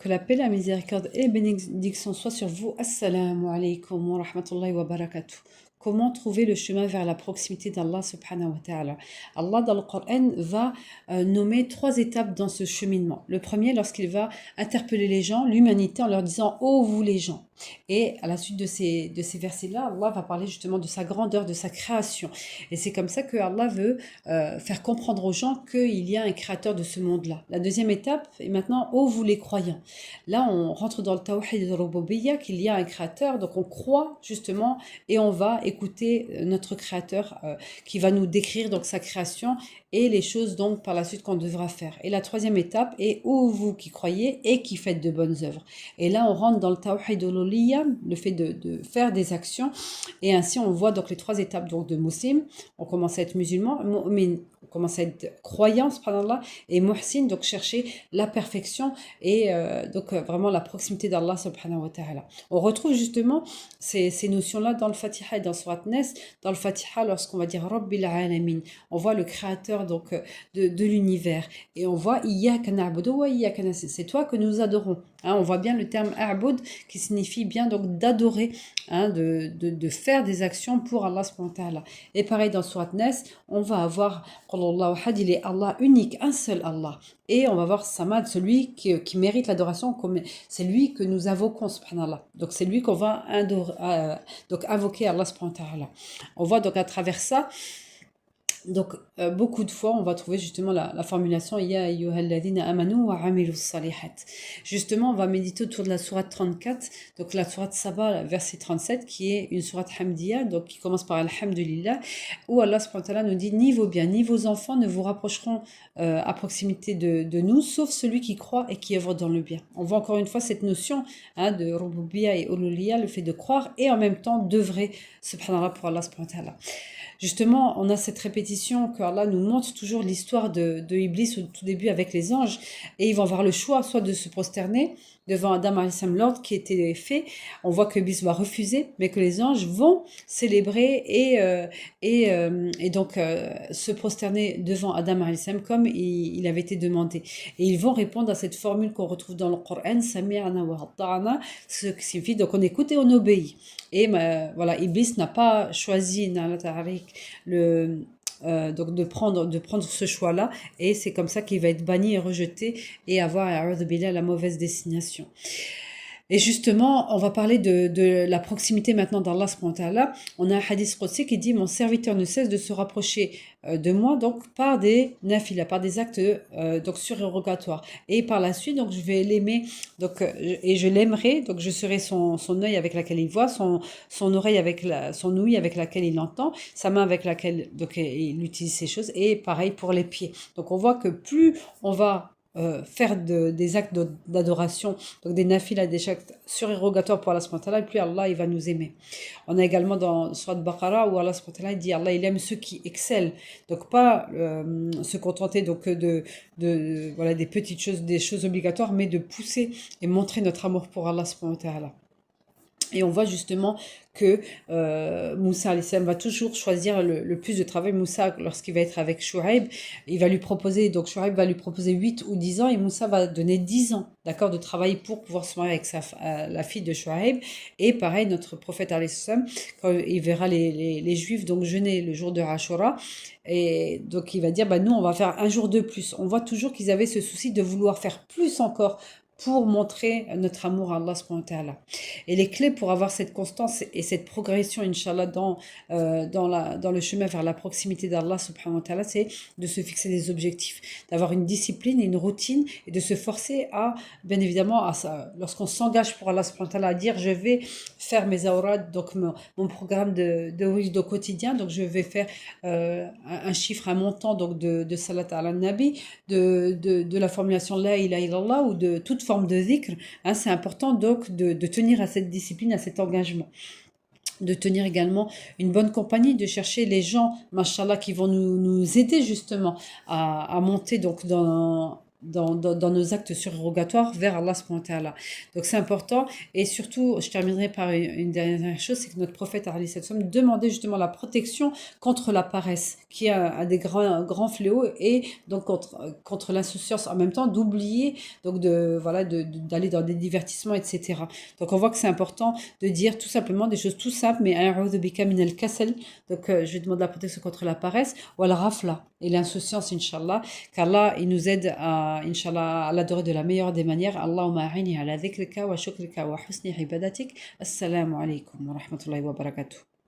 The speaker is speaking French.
Que la paix, la miséricorde et la bénédiction soient sur vous. Assalamu alaikum wa rahmatullahi wa barakatuh. Comment trouver le chemin vers la proximité d'Allah subhanahu wa ta'ala? Allah dans le Coran va nommer 3 étapes dans ce cheminement. Le premier, lorsqu'il va interpeller les gens, l'humanité, en leur disant « Oh vous les gens ». Et à la suite de ces versets-là, Allah va parler justement de sa grandeur, de sa création. Et c'est comme ça que Allah veut faire comprendre aux gens qu'il y a un créateur de ce monde-là. La deuxième étape est maintenant « Oh vous les croyants ». Là, on rentre dans le tawhid al-rububiyya, qu'il y a un créateur, donc on croit justement et on va écouter notre créateur qui va nous décrire donc sa création et les choses donc par la suite qu'on devra faire. Et la troisième étape est où vous qui croyez et qui faites de bonnes œuvres. Et là, on rentre dans le tawhid al-uluhiyya, le fait de faire des actions. Et ainsi, on voit donc les 3 étapes donc de muslim. On commence à être musulman, mu'min, on commence à être croyant, subhanallah, et muhsin, donc chercher la perfection et vraiment la proximité d'Allah subhanahu wa ta'ala. On retrouve justement ces notions-là dans le Fatiha et dans Surat Nas. Dans le Fatiha, lorsqu'on va dire Rabbil alamin, on voit le créateur donc de l'univers et on voit Iyyaka na'budu wa iyyaka nasta'in, c'est toi que nous adorons. Hein, on voit bien le terme a'bud qui signifie bien donc d'adorer, hein, de faire des actions pour Allah subhanahu wa ta'ala. Et pareil dans Surat Nas, on va avoir Qulullahu ahad, il est Allah unique, un seul Allah. Et on va voir Samad, celui qui mérite l'adoration, c'est lui que nous invoquons, subhanallah. Donc c'est lui qu'on va donc invoquer Allah subhanahu wa ta'ala. On voit donc à travers ça, donc beaucoup de fois on va trouver justement la formulation Ya ayyuhalladhina amanu wa amilus salihat. Justement on va méditer autour de la sourate 34, donc la sourate Saba verset 37 qui est une sourate hamdiya, donc qui commence par Alhamdulillah, où Allah subhanahu wa ta'ala nous dit ni vos biens ni vos enfants ne vous rapprocheront à proximité de nous sauf celui qui croit et qui œuvre dans le bien. On voit encore une fois cette notion, hein, de rububiyya et uluhiyya, le fait de croire et en même temps d'œuvrer subhanallah pour Allah subhanahu wa ta'ala. Justement, on a cette répétition que Allah nous montre toujours l'histoire de Iblis au tout début avec les anges, et ils vont avoir le choix soit de se prosterner devant Adam alayhi salam, l'ordre qui était fait. On voit que Iblis va refuser, mais que les anges vont célébrer et donc se prosterner devant Adam alayhi salam comme il avait été demandé. Et ils vont répondre à cette formule qu'on retrouve dans le Coran, Sami'na wa ata'na, ce qui signifie donc on écoute et on obéit. Et voilà, Iblis n'a pas choisi donc de prendre ce choix-là, et c'est comme ça qu'il va être banni et rejeté et avoir a'udhu billah, la mauvaise destination. Et justement, on va parler de la proximité maintenant d'Allah subhanahu wa ta'ala. On a un hadith qudsi qui dit « Mon serviteur ne cesse de se rapprocher de moi donc par des nafilas, par des actes donc surérogatoires. Et par la suite, donc je vais l'aimer donc et je l'aimerai, donc je serai son œil avec laquelle il voit, son oreille avec son ouïe avec laquelle il entend, sa main avec laquelle donc il utilise ces choses, et pareil pour les pieds. Donc on voit que plus on va faire des actes d'adoration, donc des nafilas, des actes surérogatoires pour Allah subhanahu wa ta'ala, plus Allah il va nous aimer. On a également dans Surat Baqara où Allah subhanahu wa ta'ala dit Allah il aime ceux qui excellent, donc pas se contenter donc voilà des petites choses, des choses obligatoires, mais de pousser et montrer notre amour pour Allah subhanahu wa ta'ala. Et on voit justement que Moussa alayhi salam va toujours choisir le plus de travail. Moussa, lorsqu'il va être avec Chouaib, il va lui proposer, donc Chouaib va lui proposer 8 ou 10 ans, et Moussa va donner 10 ans, d'accord, de travail pour pouvoir se marier avec la fille de Chouaib. Et pareil, notre prophète alayhi salam, quand il verra les Juifs donc jeûner le jour de Ashura, et donc il va dire, bah nous on va faire un jour de plus. On voit toujours qu'ils avaient ce souci de vouloir faire plus encore pour montrer notre amour à Allah subhanahu wa ta'ala. Et les clés pour avoir cette constance et cette progression, Inch'Allah, dans le chemin vers la proximité d'Allah subhanahu wa ta'ala, c'est de se fixer des objectifs, d'avoir une discipline et une routine, et de se forcer à, bien évidemment, lorsqu'on s'engage pour Allah subhanahu wa ta'ala, à dire je vais faire mes awrad, donc mon programme de wijd au quotidien, donc je vais faire un chiffre, un montant donc de salat ala nabi, de la formulation la ilaha illallah ou de toute forme de dhikr, hein, c'est important donc de tenir à cette discipline, à cet engagement. De tenir également une bonne compagnie, de chercher les gens, mashallah, qui vont nous aider justement à monter donc dans nos actes surrogatoires vers Allah subhanahu wa ta'ala. Donc c'est important. Et surtout, je terminerai par une dernière chose, c'est que notre prophète alayhi salam demandait justement la protection contre la paresse, qui est un des grands fléaux, et donc contre l'insouciance en même temps, d'oublier, donc d'aller dans des divertissements, etc. Donc on voit que c'est important de dire tout simplement des choses tout simples, mais a'udhu bika min al-kasal. Donc je demande la protection contre la paresse, ou al-ghafla, et l'insouciance, Inch'Allah, qu'Allah il nous aide Inch'Allah, à l'adorer de la meilleure des manières. Allahumma a'ini ala dhikrika wa shukrika wa husni ibadatik. Assalamu alaikum wa rahmatullahi wa barakatuh.